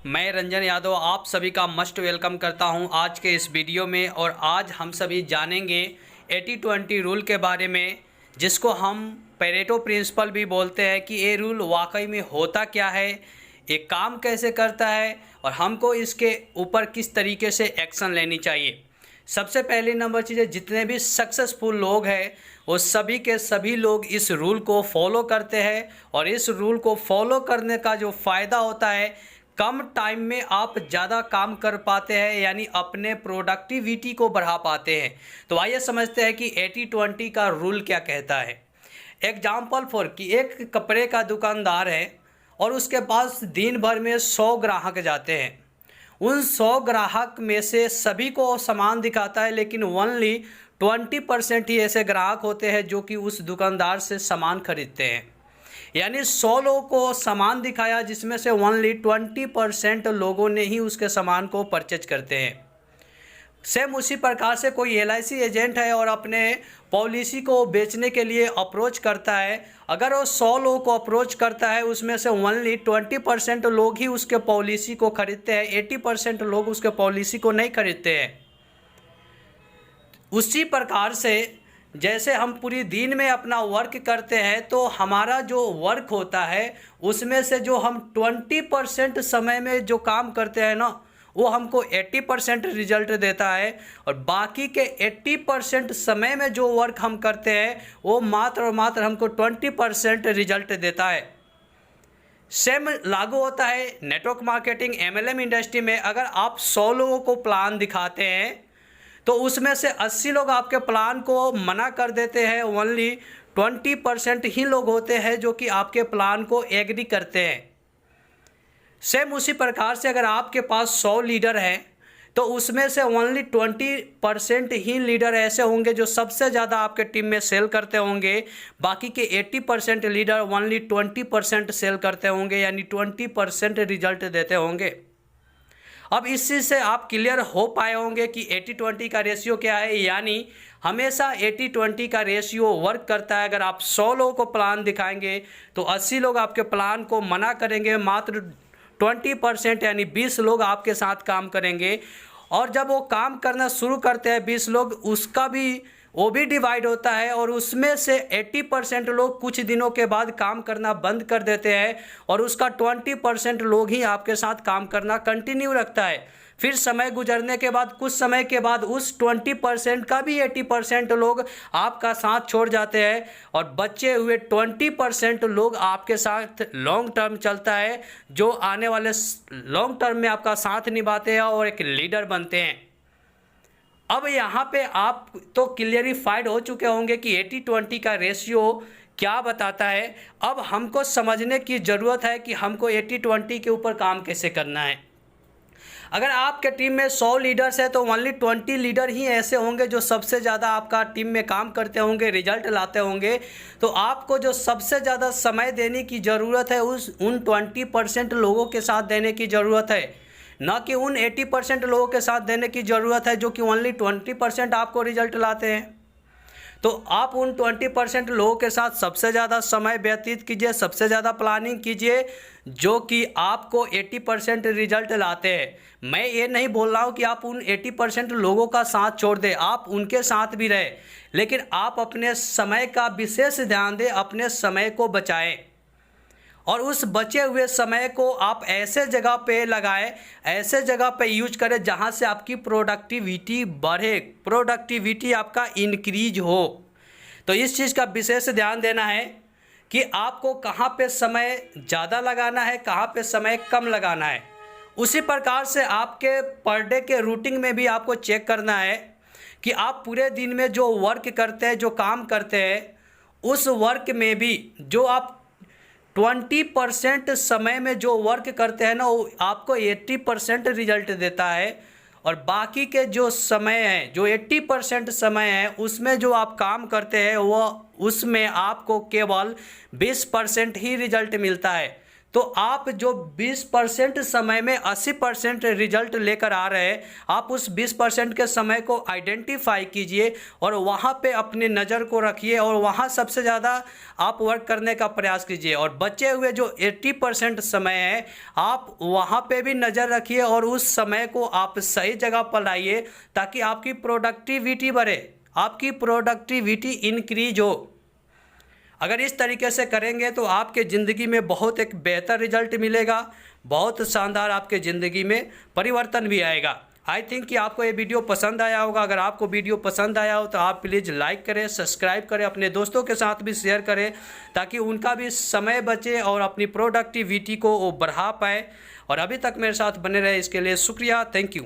मैं रंजन यादव आप सभी का मस्ट वेलकम करता हूं आज के इस वीडियो में। और आज हम सभी जानेंगे 80-20 रूल के बारे में, जिसको हम पेरेटो प्रिंसिपल भी बोलते हैं कि ये रूल वाकई में होता क्या है, ये काम कैसे करता है और हमको इसके ऊपर किस तरीके से एक्शन लेनी चाहिए। सबसे पहली नंबर चीज़ है, जितने भी सक्सेसफुल लोग हैं वो सभी के सभी लोग इस रूल को फॉलो करते हैं। और इस रूल को फॉलो करने का जो फ़ायदा होता है, कम टाइम में आप ज़्यादा काम कर पाते हैं, यानी अपने प्रोडक्टिविटी को बढ़ा पाते हैं। तो आइए समझते हैं कि 80-20 का रूल क्या कहता है। एग्जाम्पल फॉर कि एक कपड़े का दुकानदार है और उसके पास दिन भर में 100 ग्राहक जाते हैं। उन 100 ग्राहक में से सभी को सामान दिखाता है, लेकिन ओनली 20% ही ऐसे ग्राहक होते हैं जो कि उस दुकानदार से सामान खरीदते हैं। यानी 100 लोगों को सामान दिखाया, जिसमें से ओनली 20% लोगों ने ही उसके सामान को परचेज करते हैं। सेम उसी प्रकार से कोई LIC एजेंट है और अपने पॉलिसी को बेचने के लिए अप्रोच करता है। अगर वो 100 लोगों को अप्रोच करता है, उसमें से ओनली 20% लोग ही उसके पॉलिसी को खरीदते हैं, 80% लोग उसके पॉलिसी को नहीं खरीदते हैं। उसी प्रकार से जैसे हम पूरी दिन में अपना वर्क करते हैं, तो हमारा जो वर्क होता है उसमें से जो हम 20% समय में जो काम करते हैं ना, वो हमको 80% रिजल्ट देता है। और बाकी के 80% समय में जो वर्क हम करते हैं वो मात्र और मात्र हमको 20% रिजल्ट देता है। सेम लागू होता है नेटवर्क मार्केटिंग MLM इंडस्ट्री में। अगर आप 100 लोगों को प्लान दिखाते हैं तो उसमें से 80 लोग आपके प्लान को मना कर देते हैं, ओनली 20% ही लोग होते हैं जो कि आपके प्लान को एग्री करते हैं। सेम उसी प्रकार से अगर आपके पास 100 लीडर हैं तो उसमें से ओनली 20% ही लीडर ऐसे होंगे जो सबसे ज़्यादा आपके टीम में सेल करते होंगे। बाकी के 80% लीडर ओनली 20% सेल करते होंगे, यानी 20% रिजल्ट देते होंगे। अब इस चीज़ से आप क्लियर हो पाए होंगे कि 80-20 का रेशियो क्या है। यानी हमेशा 80-20 का रेशियो वर्क करता है। अगर आप 100 लोगों को प्लान दिखाएंगे तो 80 लोग आपके प्लान को मना करेंगे, मात्र 20% यानी 20 लोग आपके साथ काम करेंगे। और जब वो काम करना शुरू करते हैं 20 लोग, उसका भी वो भी डिवाइड होता है और उसमें से 80% लोग कुछ दिनों के बाद काम करना बंद कर देते हैं और उसका 20% लोग ही आपके साथ काम करना कंटिन्यू रखता है। फिर समय गुजरने के बाद, कुछ समय के बाद, उस 20% का भी 80% लोग आपका साथ छोड़ जाते हैं और बचे हुए 20% लोग आपके साथ लॉन्ग टर्म चलता है, जो आने वाले लॉन्ग टर्म में आपका साथ निभाते हैं और एक लीडर बनते हैं। अब यहाँ पे आप तो क्लियरिफाइड हो चुके होंगे कि 80-20 का रेशियो क्या बताता है। अब हमको समझने की ज़रूरत है कि हमको 80-20 के ऊपर काम कैसे करना है। अगर आपके टीम में 100 लीडर्स है तो ओनली 20 लीडर ही ऐसे होंगे जो सबसे ज़्यादा आपका टीम में काम करते होंगे, रिजल्ट लाते होंगे। तो आपको जो सबसे ज़्यादा समय देने की ज़रूरत है उन 20% लोगों के साथ देने की ज़रूरत है, ना कि उन 80% लोगों के साथ देने की ज़रूरत है जो कि ओनली 20% आपको रिजल्ट लाते हैं। तो आप उन 20% लोगों के साथ सबसे ज़्यादा समय व्यतीत कीजिए, सबसे ज़्यादा प्लानिंग कीजिए, जो कि आपको 80% रिजल्ट लाते हैं। मैं ये नहीं बोल रहा हूँ कि आप उन 80% लोगों का साथ छोड़ दें, आप उनके साथ भी रहें, लेकिन आप अपने समय का विशेष ध्यान दें, अपने समय को बचाएं और उस बचे हुए समय को आप ऐसे जगह पे लगाएं, ऐसे जगह पे यूज करें जहां से आपकी प्रोडक्टिविटी बढ़े, प्रोडक्टिविटी आपका इंक्रीज हो। तो इस चीज़ का विशेष ध्यान देना है कि आपको कहां पे समय ज़्यादा लगाना है, कहां पे समय कम लगाना है। उसी प्रकार से आपके पर डे के रूटीन में भी आपको चेक करना है कि आप पूरे दिन में जो वर्क करते हैं, जो काम करते हैं, उस वर्क में भी जो आप 20% समय में जो वर्क करते हैं ना, वो आपको 80% रिजल्ट देता है। और बाकी के जो समय है, जो 80% समय है, उसमें जो आप काम करते हैं वो उसमें आपको केवल 20% ही रिजल्ट मिलता है। तो आप जो 20% समय में 80% रिजल्ट लेकर आ रहे हैं, आप उस 20% के समय को आइडेंटिफाई कीजिए और वहाँ पे अपनी नज़र को रखिए और वहाँ सबसे ज़्यादा आप वर्क करने का प्रयास कीजिए। और बचे हुए जो 80% समय है, आप वहाँ पे भी नज़र रखिए और उस समय को आप सही जगह पर लाइए ताकि आपकी प्रोडक्टिविटी बढ़े, आपकी प्रोडक्टिविटी इंक्रीज हो। अगर इस तरीके से करेंगे तो आपके ज़िंदगी में बहुत एक बेहतर रिजल्ट मिलेगा, बहुत शानदार आपके ज़िंदगी में परिवर्तन भी आएगा। आई थिंक कि आपको ये वीडियो पसंद आया होगा। अगर आपको वीडियो पसंद आया हो तो आप प्लीज़ लाइक करें, सब्सक्राइब करें, अपने दोस्तों के साथ भी शेयर करें ताकि उनका भी समय बचे और अपनी प्रोडक्टिविटी को वो बढ़ा पाए। और अभी तक मेरे साथ बने रहे इसके लिए शुक्रिया। Thank you.